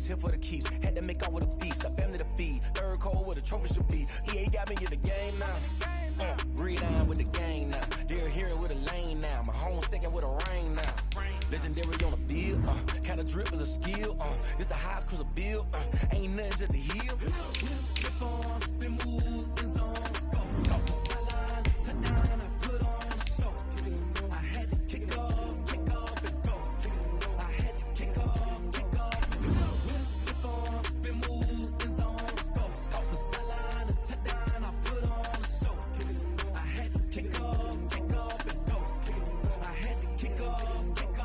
here for the keeps. Had to make out with a feast, a family to feed. Third cold where the trophy should be. EA got me in the game now. Read on with the game now. They're here with a lane now. My home second with a rain now. Legendary on the field. Kind of drip is a skill. It's the highest cruiser bill. Ain't nothing just to heal. Slip on, spin move, in zone. Scope the sideline, touchdown, I put on a show. I had to kick off and go. I had to kick off and go. Slip on, spin move, in zone. Scope the sideline, touchdown, I put on a show. I had to kick off and go. I had to kick off and go.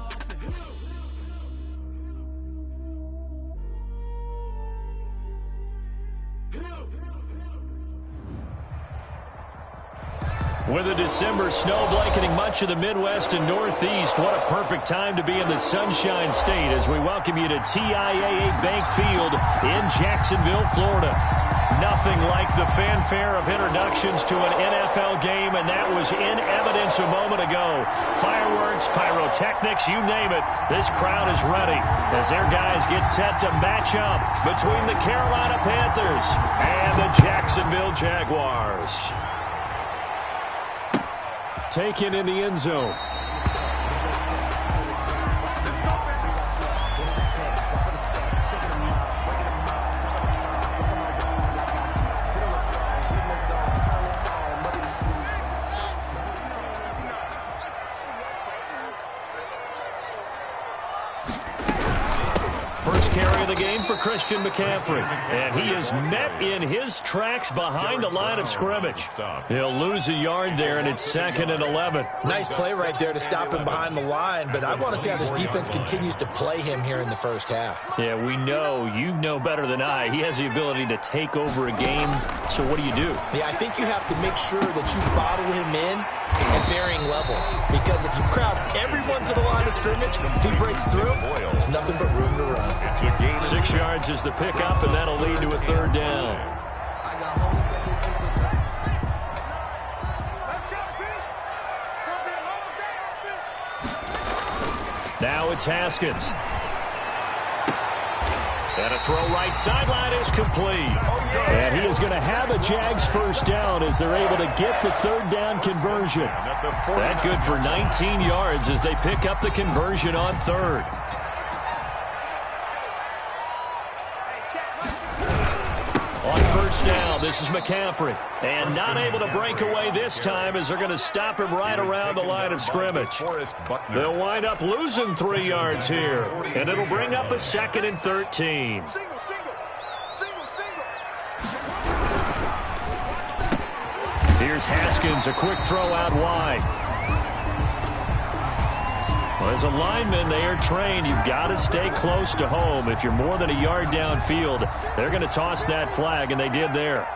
With a December snow blanketing much of the Midwest and Northeast, what a perfect time to be in the Sunshine State as we welcome you to TIAA Bank Field in Jacksonville, Florida. Nothing like the fanfare of introductions to an NFL game, and that was in evidence a moment ago. Fireworks, pyrotechnics, you name it. This crowd is ready as their guys get set to match up between the Carolina Panthers and the Jacksonville Jaguars. Taken in the end zone. First carry of the game for Christian McCaffrey. And he is met in his tracks behind the line of scrimmage. He'll lose a yard there, and it's 2nd and 11. Nice play right there to stop him behind the line, but I want to see how this defense continues to play him here in the first half. Yeah, we know. You know better than I. He has the ability to take over a game, so what do you do? Yeah, I think you have to make sure that you bottle him in at varying levels, because if you crowd everyone to the line of scrimmage, if he breaks through, there's nothing but room to run. 6 yards is the pickup, and that'll lead to a 3rd down. Now it's Haskins. And a throw right sideline is complete. And he is going to have a Jags first down as they're able to get the 3rd down conversion. That good for 19 yards as they pick up the conversion on 3rd. On first down, this is McCaffrey. And not able to break away this time as they're going to stop him right around the line of scrimmage. They'll wind up losing 3 yards here. And it'll bring up a 2nd and 13. Here's Haskins, a quick throw out wide. Well, as a lineman, they are trained. You've got to stay close to home. If you're more than a yard downfield, they're going to toss that flag, and they did there.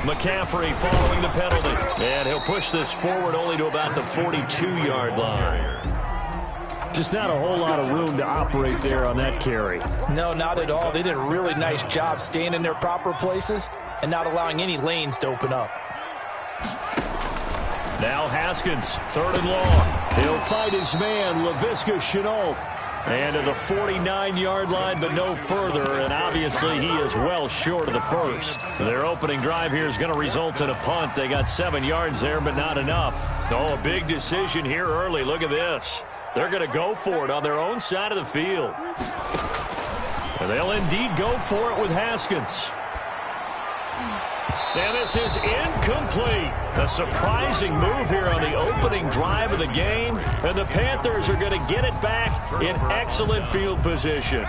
McCaffrey following the penalty. And he'll push this forward only to about the 42-yard line. Just not a whole lot of room to operate there on that carry. No, not at all. They did a really nice job staying in their proper places and not allowing any lanes to open up. Now Haskins, 3rd and long. He'll fight his man, Laviska Shenault. And to the 49-yard line, but no further. And obviously he is well short of the first. Their opening drive here is going to result in a punt. They got 7 yards there, but not enough. Oh, a big decision here early. Look at this. They're going to go for it on their own side of the field. And they'll indeed go for it with Haskins. And this is incomplete. A surprising move here on the opening drive of the game. And the Panthers are going to get it back in excellent field position.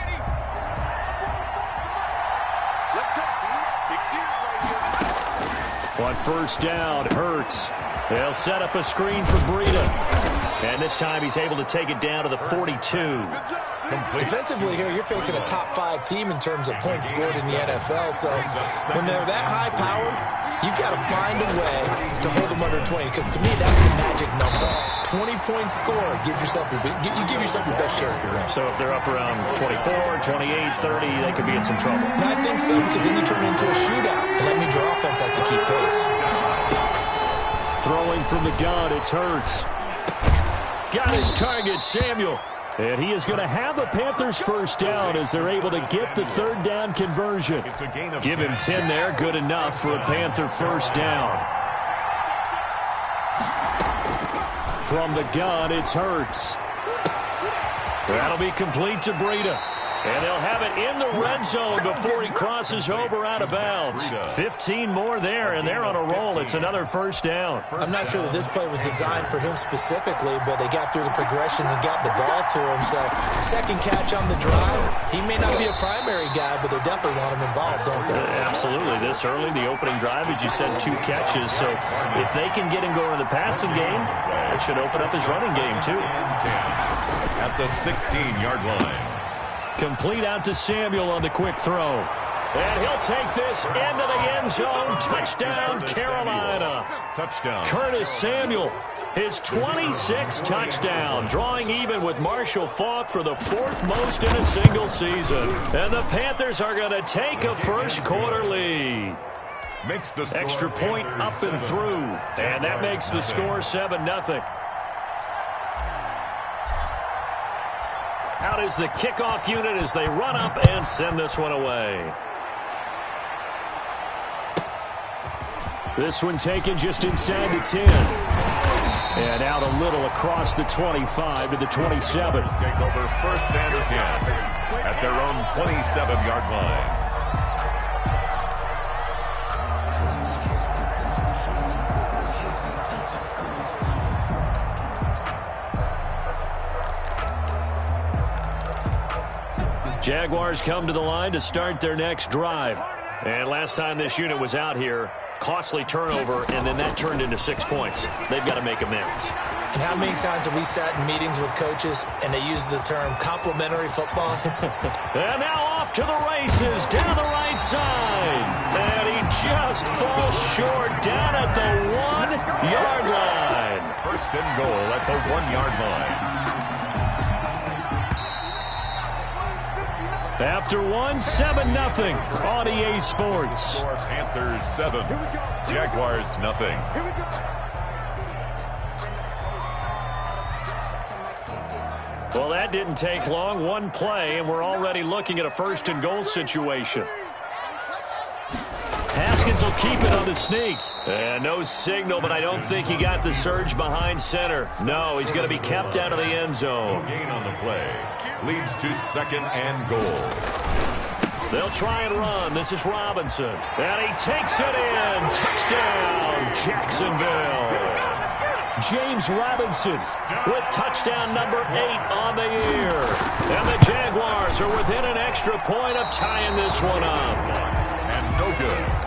On first down, Hurts. They'll set up a screen for Breida. And this time he's able to take it down to the 42. Defensively here, you're facing a top 5 team in terms of points scored in the NFL. So when they're that high-powered, you've got to find a way to hold them under 20. Because to me, that's the magic number. 20-point score gives yourself you give yourself your best chance to win. So if they're up around 24, 28, 30, they could be in some trouble. I think so, because then you turn it into a shootout. And that means your offense has to keep pace. Throwing from the gun, it's Hurts. Got his target, Samuel. And he is going to have a Panthers first down as they're able to get the third down conversion. Give him 10 there, good enough for a Panther first down. From the gun, it's Hurts. That'll be complete to Breida. And they'll have it in the red zone before he crosses over out of bounds. 15 more there, and they're on a roll. It's another first down. I'm not sure that this play was designed for him specifically, but they got through the progressions and got the ball to him. So, second catch on the drive. He may not be a primary guy, but they definitely want him involved, don't they? Absolutely. This early, the opening drive, as you said, 2 catches. So, if they can get him going in the passing game, it should open up his running game, too. At the 16-yard line. Complete out to Samuel on the quick throw. And he'll take this into the end zone. Touchdown, Carolina. Touchdown. Curtis Samuel, his 26th touchdown, drawing even with Marshall Faulk for the 4th most in a single season. And the Panthers are going to take a first quarter lead. Makes the score extra point up and through. And that makes the score 7-0. Out is the kickoff unit as they run up and send this one away. This one taken just inside the 10. And out a little across the 25 to the 27. Take over first and 10 at their own 27-yard line. Jaguars come to the line to start their next drive. And last time this unit was out here, costly turnover, and then that turned into 6 points. They've got to make amends. And how many times have we sat in meetings with coaches and they use the term complimentary football? And now off to the races, down the right side. And he just falls short down at the 1-yard line. First and goal at the 1-yard line. After 7-0 on EA Sports. Panthers 7, Jaguars 0. Well, that didn't take long. One play, and we're already looking at a first and goal situation. Haskins will keep it on the sneak. And no signal, but I don't think he got the surge behind center. No, he's going to be kept out of the end zone. No gain on the play. Leads to second and goal. They'll try and run. This is Robinson. And he takes it in. Touchdown, Jacksonville. James Robinson with touchdown number 8 on the year. And the Jaguars are within an extra point of tying this one up. And no good.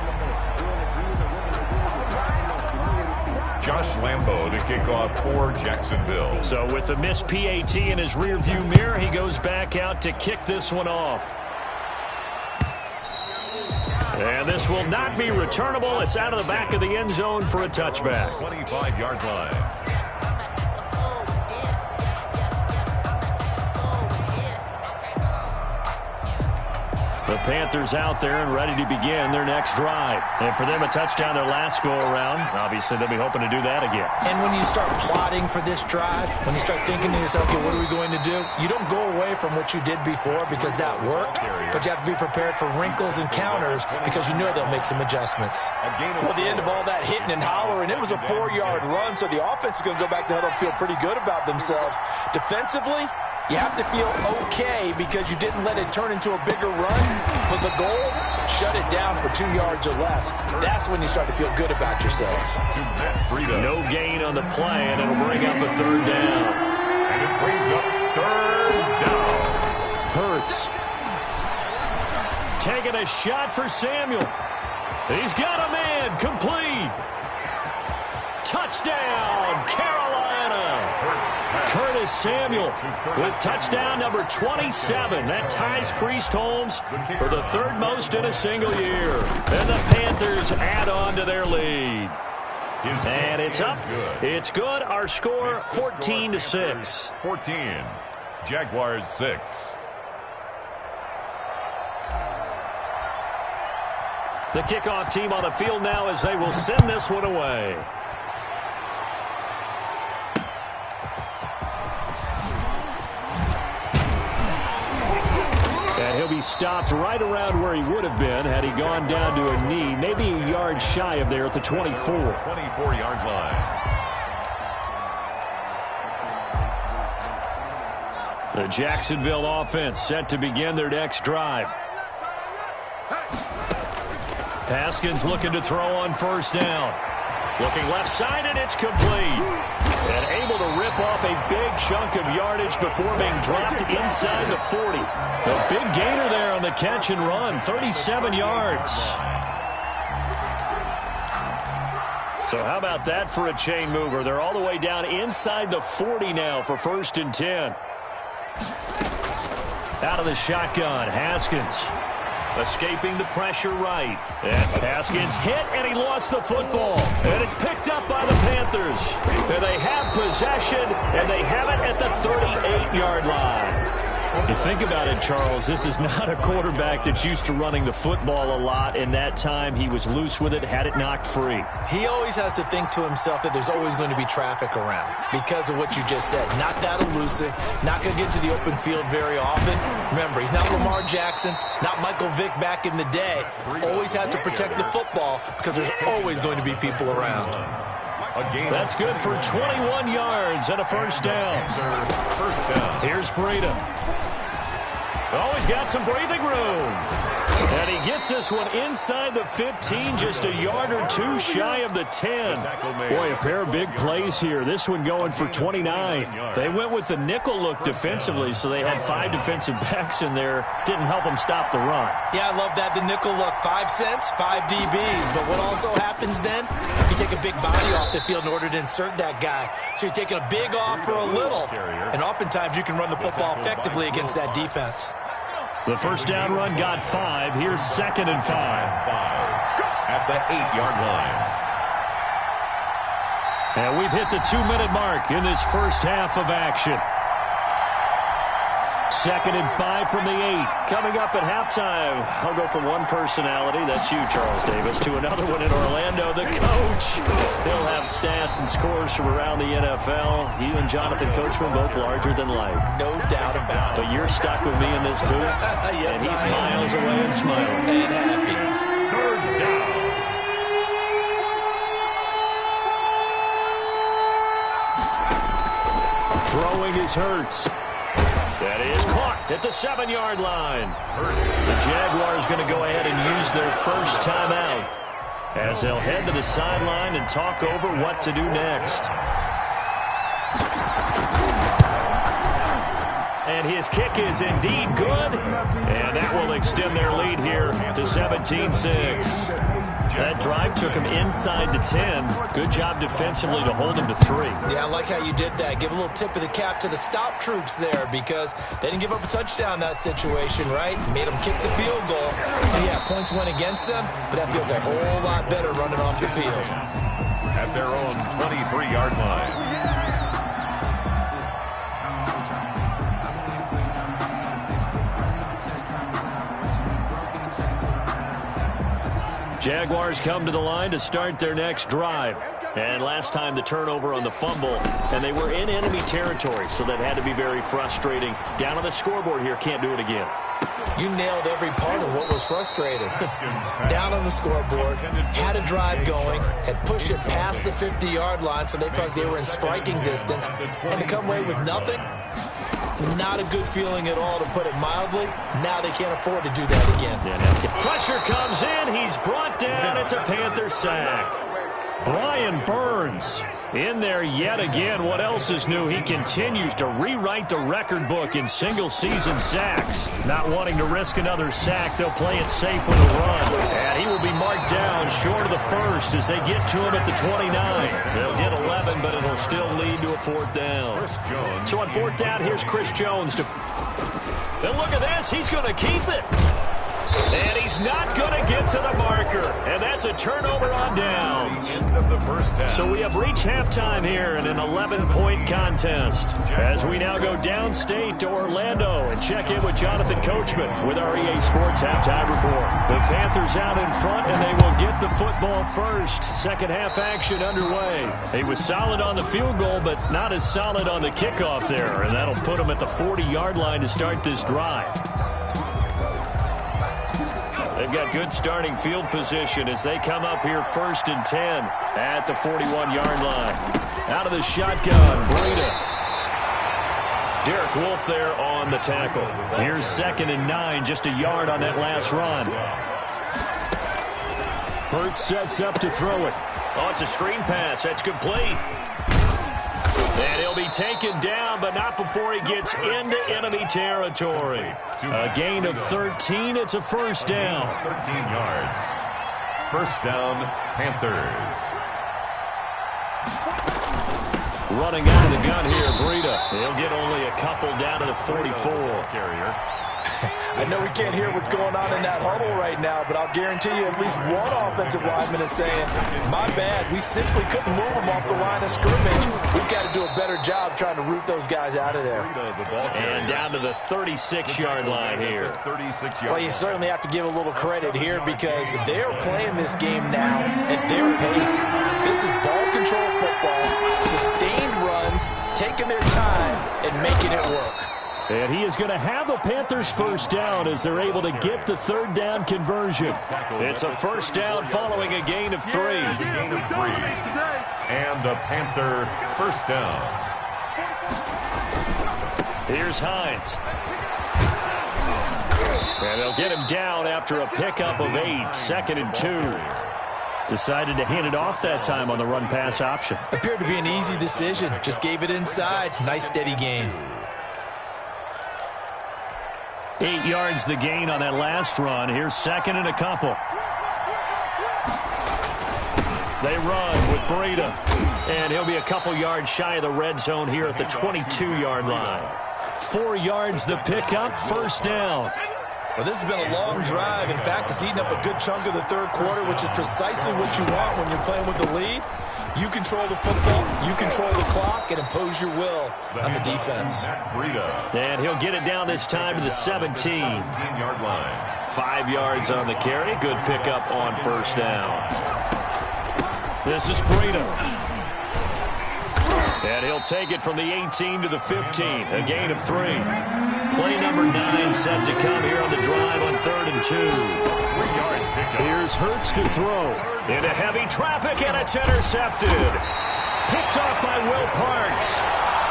Josh Lambo to kick off for Jacksonville. So with the missed PAT in his rearview mirror, he goes back out to kick this one off. And this will not be returnable. It's out of the back of the end zone for a touchback. 25-yard line. The Panthers out there and ready to begin their next drive. And for them, a touchdown their last go-around. Obviously, they'll be hoping to do that again. And when you start plotting for this drive, when you start thinking to yourself, okay, what are we going to do? You don't go away from what you did before because that worked, but you have to be prepared for wrinkles and counters because you know they'll make some adjustments. Well, the end of all that hitting and hollering, it was a 4-yard run, so the offense is going to go back to huddle and feel pretty good about themselves. Defensively, you have to feel okay because you didn't let it turn into a bigger run. But the goal, shut it down for 2 yards or less. That's when you start to feel good about yourselves. No gain on the play, and it'll bring up a third down. And it brings up third down. Hurts. Taking a shot for Samuel. He's got a man. Complete. Touchdown, Carolina. Curtis Samuel with touchdown number 27. That ties Priest Holmes for the 3rd most in a single year. And the Panthers add on to their lead. And it's up. It's good. Our score, 14-6. 14. Jaguars 6. The kickoff team on the field now as they will send this one away. be stopped right around where he would have been had he gone down to a knee, maybe a yard shy of there at the 24. 24-yard line. The Jacksonville offense set to begin their next drive. Haskins looking to throw on first down. Looking left side, and it's complete. And able to rip off a big chunk of yardage before being dropped inside the 40. A big gainer there on the catch and run, 37 yards. So how about that for a chain mover? They're all the way down inside the 40 now for 1st and 10. Out of the shotgun, Haskins. Escaping the pressure right. And Haskins hit, and he lost the football. And it's picked up by the Panthers. And they have possession, and they have it at the 38-yard line. You think about it, Charles, this is not a quarterback that's used to running the football a lot. In that time, he was loose with it, had it knocked free. He always has to think to himself that there's always going to be traffic around because of what you just said. Not that elusive, not going to get to the open field very often. Remember, he's not Lamar Jackson, not Michael Vick back in the day. Always has to protect the football because there's always going to be people around. That's good for 21 yards and a first down. Here's Breida. Oh, he's got some breathing room. And he gets this one inside the 15, just a yard or two shy of the 10. Boy, a pair of big plays here. This one going for 29. They went with the nickel look defensively, so they had 5 defensive backs in there. Didn't help them stop the run. Yeah, I love that. The nickel look, 5 cents, 5 DBs. But what also happens then, you take a big body off the field in order to insert that guy. So you're taking a big off for a little. And oftentimes you can run the football effectively against that defense. The first down run got 5. Here's 2nd and 5. At the 8-yard line. And we've hit the 2-minute mark in this first half of action. 2nd and 5 from the 8. Coming up at halftime, I'll go from one personality, that's you, Charles Davis, to another one in Orlando, the coach. He'll have stats and scores from around the NFL. You and Jonathan Coachman both larger than life. No doubt about it. But you're stuck with me in this booth, yes, and he's miles away and smiling. And happy. Third down. Throwing is Hurts. That is caught at the 7-yard line. The Jaguars going to go ahead and use their first timeout as they'll head to the sideline and talk over what to do next. And his kick is indeed good, and that will extend their lead here to 17-6. That drive took him inside the 10. Good job defensively to hold him to 3. Yeah, I like how you did that. Give a little tip of the cap to the stop troops there because they didn't give up a touchdown in that situation, right? Made them kick the field goal. And yeah, points went against them, but that feels a whole lot better running off the field. At their own 23-yard line. Jaguars come to the line to start their next drive. And last time the turnover on the fumble, and they were in enemy territory, so that had to be very frustrating. Down on the scoreboard here, can't do it again. You nailed every part of what was frustrating. Down on the scoreboard, had a drive going, had pushed it past the 50-yard line, so they felt like they were in striking distance, and to come away with nothing, not a good feeling at all, to put it mildly. Now they can't afford to do that again. Pressure comes in. He's brought down. It's a Panther sack. Brian Burns in there yet again. What else is new? He continues to rewrite the record book in single-season sacks. Not wanting to risk another sack, they'll play it safe with a run. And he will be marked down short of the first as they get to him at the 29. They'll get 11, but it'll still lead to a 4th down. So on 4th down, here's Chris Jones. And look at this. He's going to keep it. And he's not going to get to the marker. And that's a turnover on downs. So we have reached halftime here in an 11-point contest. As we now go downstate to Orlando and check in with Jonathan Coachman with our EA Sports Halftime Report. The Panthers out in front, and they will get the football first. Second half action underway. He was solid on the field goal, but not as solid on the kickoff there. And that'll put him at the 40-yard line to start this drive. They've got good starting field position as they come up here 1st and 10 at the 41-yard line. Out of the shotgun, Breida. Derek Wolfe there on the tackle. Here's 2nd and 9, just a yard on that last run. Hurts sets up to throw it. Oh, it's a screen pass. That's complete. And he'll be taken down, but not before he gets into enemy territory. A gain of 13. It's a first down. 13 yards. First down, Panthers. Running out of the gun here, Breida. He'll get only a couple down to the 44. Carrier. I know we can't hear what's going on in that huddle right now, but I'll guarantee you at least one offensive lineman is saying, my bad, we simply couldn't move them off the line of scrimmage. We've got to do a better job trying to root those guys out of there. And down to the 36-yard line here. Well, you certainly have to give a little credit here because they're playing this game now at their pace. This is ball control football, sustained runs, taking their time, and making it work. And he is going to have a Panthers first down as they're able to get the 3rd down conversion. It's a first down following a gain of 3. And a Panther first down. Here's Hines. And they'll get him down after a pickup of 8, 2nd and 2. Decided to hand it off that time on the run-pass option. Appeared to be an easy decision. Just gave it inside. Nice steady gain. 8 yards the gain on that last run. Here's 2nd and a couple. They run with Breida. And he'll be a couple yards shy of the red zone here at the 22-yard line. 4 yards the pickup, first down. Well, this has been a long drive. In fact, it's eaten up a good chunk of the 3rd quarter, which is precisely what you want when you're playing with the lead. You control the football, you control the clock, and impose your will on the defense. And he'll get it down this time to the 17-yard line. 5 yards on the carry. Good pickup on first down. This is Breida. And he'll take it from the 18 to the 15. A gain of 3. Play number 9 set to come here on the drive on 3rd and 2. Here's Hurts to throw. Into heavy traffic, and it's intercepted. Picked off by Will Parks.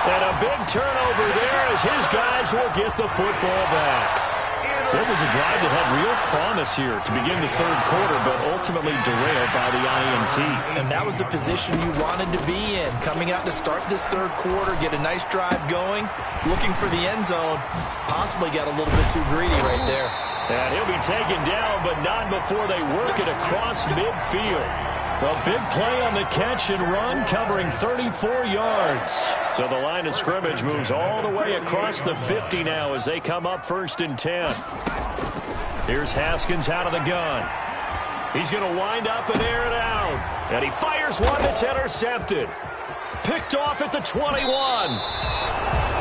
And a big turnover there as his guys will get the football back. So it was a drive that had real promise here to begin the 3rd quarter, but ultimately derailed by the INT. And that was the position you wanted to be in. Coming out to start this 3rd quarter, get a nice drive going, looking for the end zone. Possibly got a little bit too greedy right there. And he'll be taken down, but not before they work it across midfield. A big play on the catch and run, covering 34 yards. So the line of scrimmage moves all the way across the 50 now as they come up 1st and 10. Here's Haskins out of the gun. He's going to wind up and air it out. And he fires one that's intercepted. Picked off at the 21.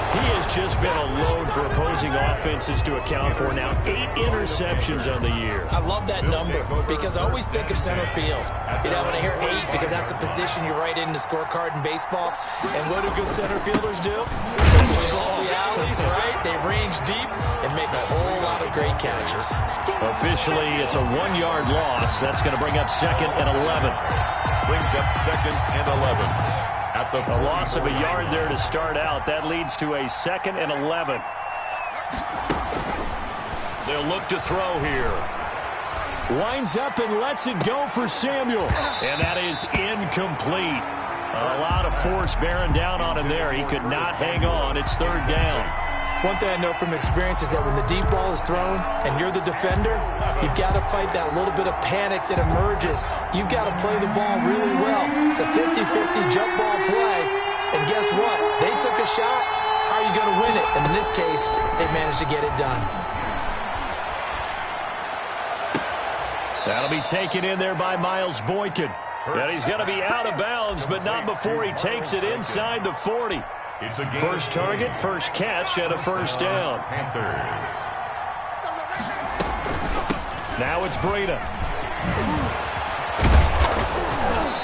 He has just been a load for opposing offenses to account for now. 8 interceptions on the year. I love that number because I always think of center field. You know, when I hear 8, because that's the position you write in the scorecard in baseball. And what do good center fielders do? They go all the alleys, right? They range deep and make a whole lot of great catches. Officially, it's a 1-yard loss. That's going to bring up 2nd and 11. Brings up 2nd and 11. A loss of a yard there to start out. That leads to a 2nd and 11. They'll look to throw here. Winds up and lets it go for Samuel. And that is incomplete. A lot of force bearing down on him there. He could not hang on. It's 3rd down. One thing I know from experience is that when the deep ball is thrown and you're the defender, you've got to fight that little bit of panic that emerges. You've got to play the ball really well. It's a 50-50 jump ball play. And guess what? They took a shot. How are you going to win it? And in this case, they managed to get it done. That'll be taken in there by Miles Boykin. And he's going to be out of bounds, but not before he takes it inside the 40. First target, first catch, and a first down. Panthers. Now it's Breida.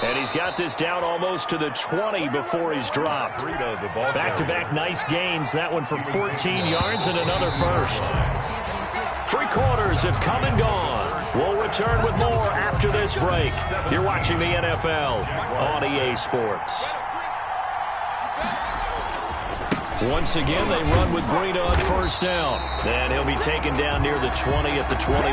And he's got this down almost to the 20 before he's dropped. Back-to-back nice gains. That one for 14 yards and another first. 3 quarters have come and gone. We'll return with more after this break. You're watching the NFL on EA Sports. Once again, they run with Breida on first down. And he'll be taken down near the 20 at the 21.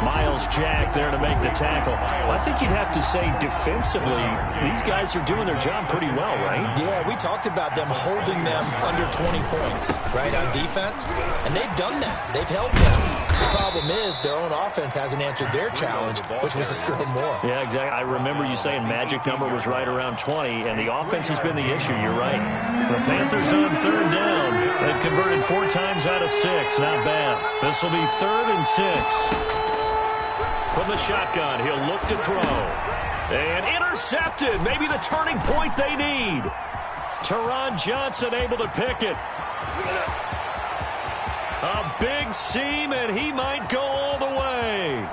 Miles Jack there to make the tackle. Well, I think you'd have to say defensively, these guys are doing their job pretty well, right? Yeah, we talked about them holding them under 20 points, right, on defense. And they've done that. They've held them. The problem is their own offense hasn't answered their challenge, which was to score more. Yeah, exactly. I remember you saying magic number was right around 20, and the offense has been the issue. You're right. The Panthers on third down. They've converted 4 times out of 6. Not bad. This will be 3rd and 6. From the shotgun, he'll look to throw. And intercepted. Maybe the turning point they need. Teron Johnson able to pick it. A big seam, and he might go all the way.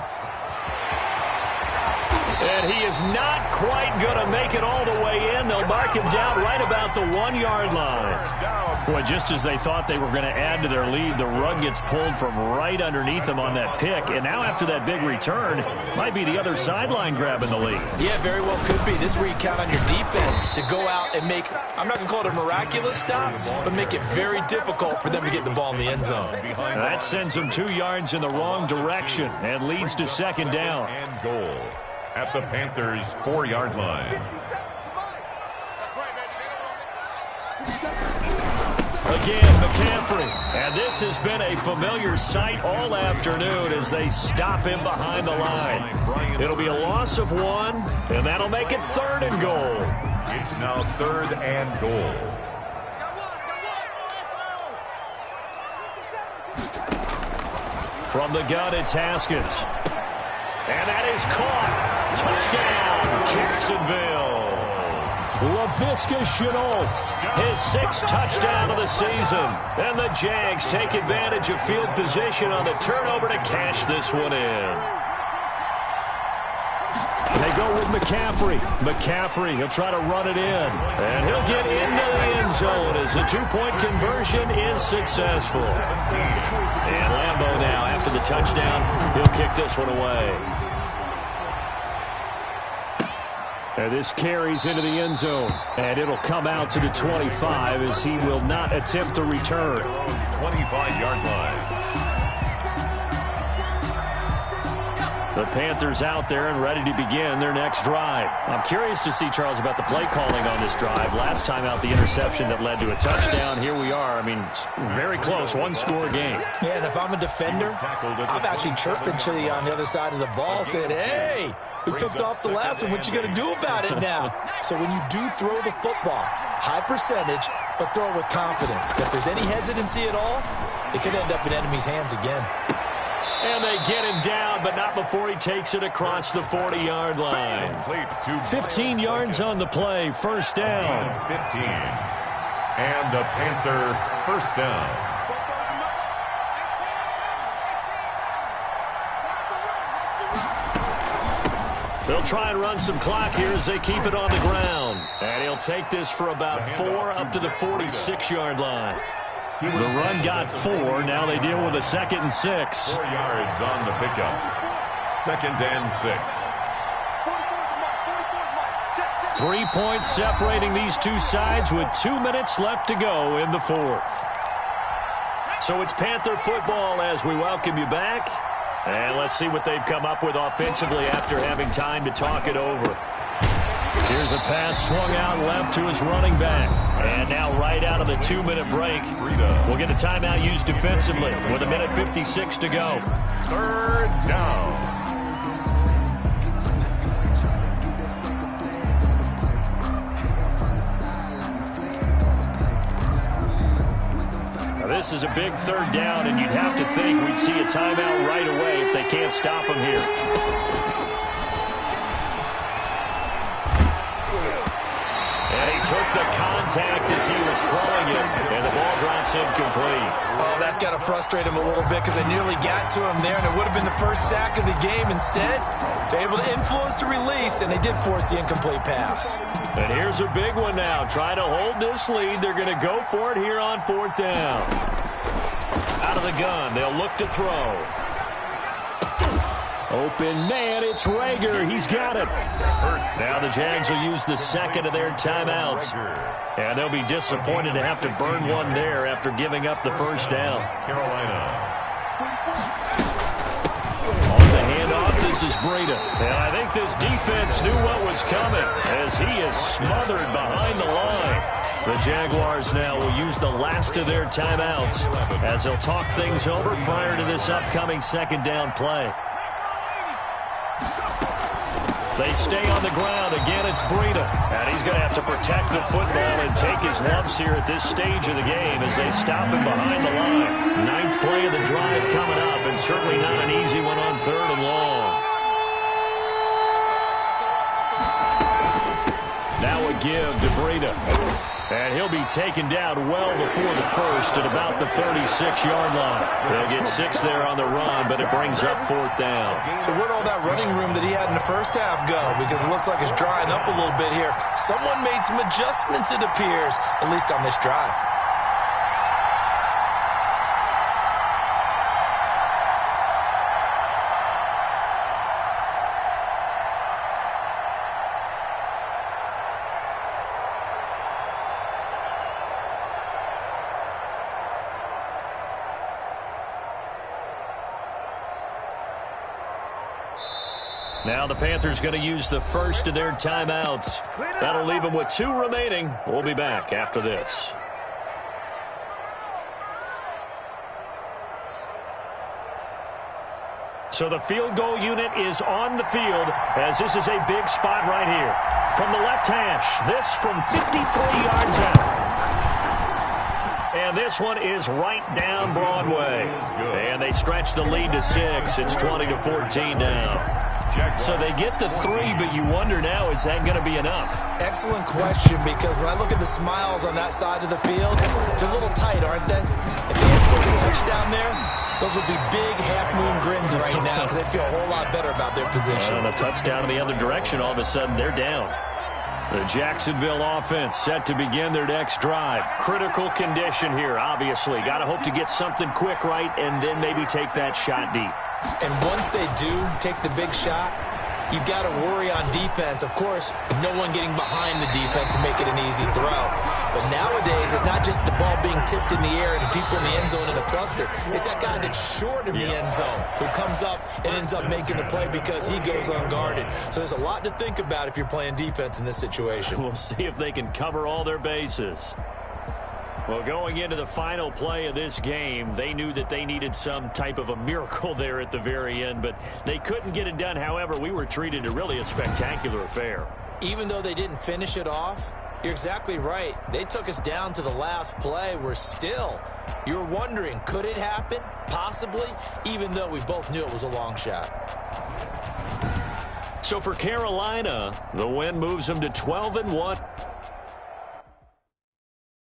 And he is not quite going to make it all the way in. They'll mark him down right about the 1-yard line. Boy, just as they thought they were going to add to their lead, the rug gets pulled from right underneath them on that pick. And now after that big return, might be the other sideline grabbing the lead. Yeah, very well could be. This is where you count on your defense to go out and make, I'm not going to call it a miraculous stop, but make it very difficult for them to get the ball in the end zone. That sends them 2 yards in the wrong direction and leads to 2nd down. And goal at the Panthers' 4-yard line. Again, McCaffrey. And this has been a familiar sight all afternoon as they stop him behind the line. It'll be a loss of 1, and that'll make it 3rd and goal. It's now 3rd and goal. From the gun, it's Haskins. And that is caught. Touchdown, Jacksonville. Laviska Shenault, his 6th touchdown of the season. And the Jags take advantage of field position on the turnover to cash this one in. They go with McCaffrey. McCaffrey, he'll try to run it in. And he'll get into the end zone as the 2-point conversion is successful. And Lambeau now, after the touchdown, he'll kick this one away. And this carries into the end zone. And it'll come out to the 25 as he will not attempt to return. 25-yard line. The Panthers out there and ready to begin their next drive. I'm curious to see, Charles, about the play calling on this drive. Last time out, the interception that led to a touchdown. Here we are. I mean, very close, 1-score game. Yeah, and if I'm a defender, I'm actually chirping to you on the other side of the ball, saying, hey, we picked off the last one. What you going to do about it now? So when you do throw the football, high percentage, but throw it with confidence. If there's any hesitancy at all, it could end up in enemy's hands again. And they get him down, but not before he takes it across the 40-yard line. 15 yards on the play, 1st down. 15. And the Panther first down. They'll try and run some clock here as they keep it on the ground. And he'll take this for about 4 up to the 46-yard line. The run got 4. Now they deal with a 2nd and 6. 4 yards on the pickup. 2nd and 6. 3 points separating these two sides with 2 minutes left to go in the 4th. So it's Panther football as we welcome you back. And let's see what they've come up with offensively after having time to talk it over. Here's a pass swung out left to his running back. And now right out of the 2-minute break, we'll get a timeout used defensively with 1:56 to go. 3rd down. Now this is a big 3rd down, and you'd have to think we'd see a timeout right away if they can't stop him here. Took the contact as he was throwing it, and the ball drops incomplete. Oh, that's got to frustrate him a little bit because they nearly got to him there, and it would have been the first sack of the game. Instead, they're able to influence the release, and they did force the incomplete pass. And here's a big one now. Trying to hold this lead. They're going to go for it here on 4th down. Out of the gun. They'll look to throw. Open man, it's Rager. He's got it. Now the Jags will use the second of their timeouts. And they'll be disappointed to have to burn one there after giving up the first down. Carolina. On the handoff, this is Breida. And I think this defense knew what was coming as he is smothered behind the line. The Jaguars now will use the last of their timeouts as they'll talk things over prior to this upcoming second down play. They stay on the ground. Again, it's Breida. And he's going to have to protect the football and take his lumps here at this stage of the game as they stop him behind the line. Ninth play of the drive coming up, and certainly not an easy one on 3rd and long. Now a give to Breida. And he'll be taken down well before the first at about the 36-yard line. They'll get 6 there on the run, but it brings up 4th down. So where'd all that running room that he had in the first half go? Because it looks like it's drying up a little bit here. Someone made some adjustments, it appears, at least on this drive. Now the Panthers going to use the first of their timeouts. That'll leave them with 2 remaining. We'll be back after this. So the field goal unit is on the field as this is a big spot right here. From the left hash, this from 53 yards out. And this one is right down Broadway. And they stretch the lead to 6. It's 20-14 now. So they get the 3, but you wonder now, is that going to be enough? Excellent question, because when I look at the smiles on that side of the field, they're a little tight, aren't they? If they had scored a touchdown there, those would be big half-moon grins right now because they feel a whole lot better about their position. And a touchdown in the other direction, all of a sudden they're down. The Jacksonville offense set to begin their next drive. Critical condition here, obviously. Got to hope to get something quick right and then maybe take that shot deep. And once they do take the big shot, you've got to worry on defense. Of course, no one getting behind the defense to make it an easy throw. But nowadays, it's not just the ball being tipped in the air and people in the end zone in a cluster. It's that guy that's short in the end zone who comes up and ends up making the play because he goes unguarded. So there's a lot to think about if you're playing defense in this situation. We'll see if they can cover all their bases. Well, going into the final play of this game, they knew that they needed some type of a miracle there at the very end, but they couldn't get it done. However, we were treated to really a spectacular affair. Even though they didn't finish it off, you're exactly right. They took us down to the last play. We're still, you're wondering, could it happen? Possibly, even though we both knew it was a long shot. So for Carolina, the win moves them to 12-1.